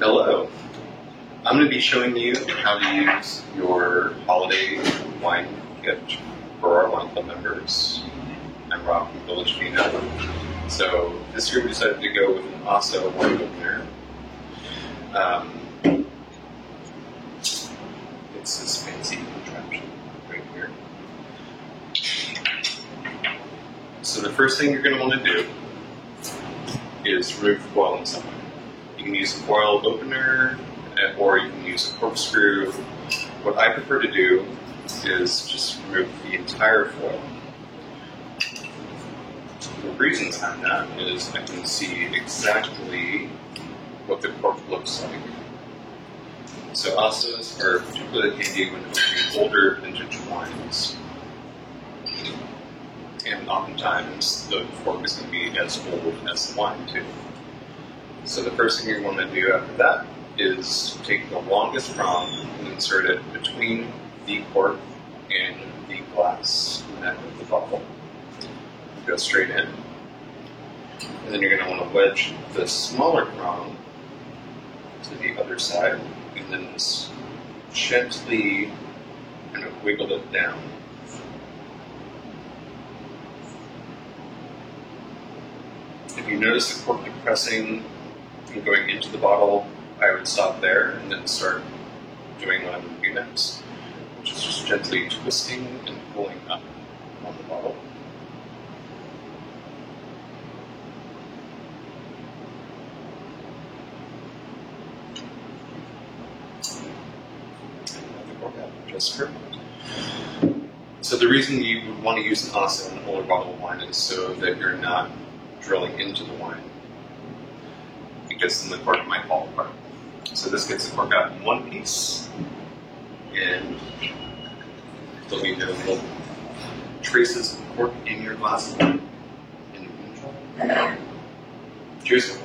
Hello. I'm going to be showing you how to use your holiday wine gift for our wine club members. I'm Rob from Village Vino. So this year we decided to go with an Asso wine opener. It's this fancy contraption right here. So the first thing you're going to want to do is remove the foil in some way. You can use a foil opener, or you can use a corkscrew. What I prefer to do is just remove the entire foil. The reason behind that is I can see exactly what the cork looks like. So Assos are particularly handy when opening older vintage wines. And oftentimes the cork is going to be as old as the wine too. So the first thing you want to do after that is take the longest prong and insert it between the cork and the glass neck of the bottle. Go straight in. And then you're going to want to wedge the smaller prong to the other side and then just gently kind of wiggle it down. If you notice the cork depressing and going into the bottle, I would stop there and then start doing what I'm going to do next, which is just gently twisting and pulling up on the bottle. And the cork out just perfect. So the reason you would want to use an Asso in an older bottle of wine is so that you're not drilling into the wine, because then the cork might fall apart. So this gets the cork out in one piece, and there'll be no little traces of cork in your glass. Cheers.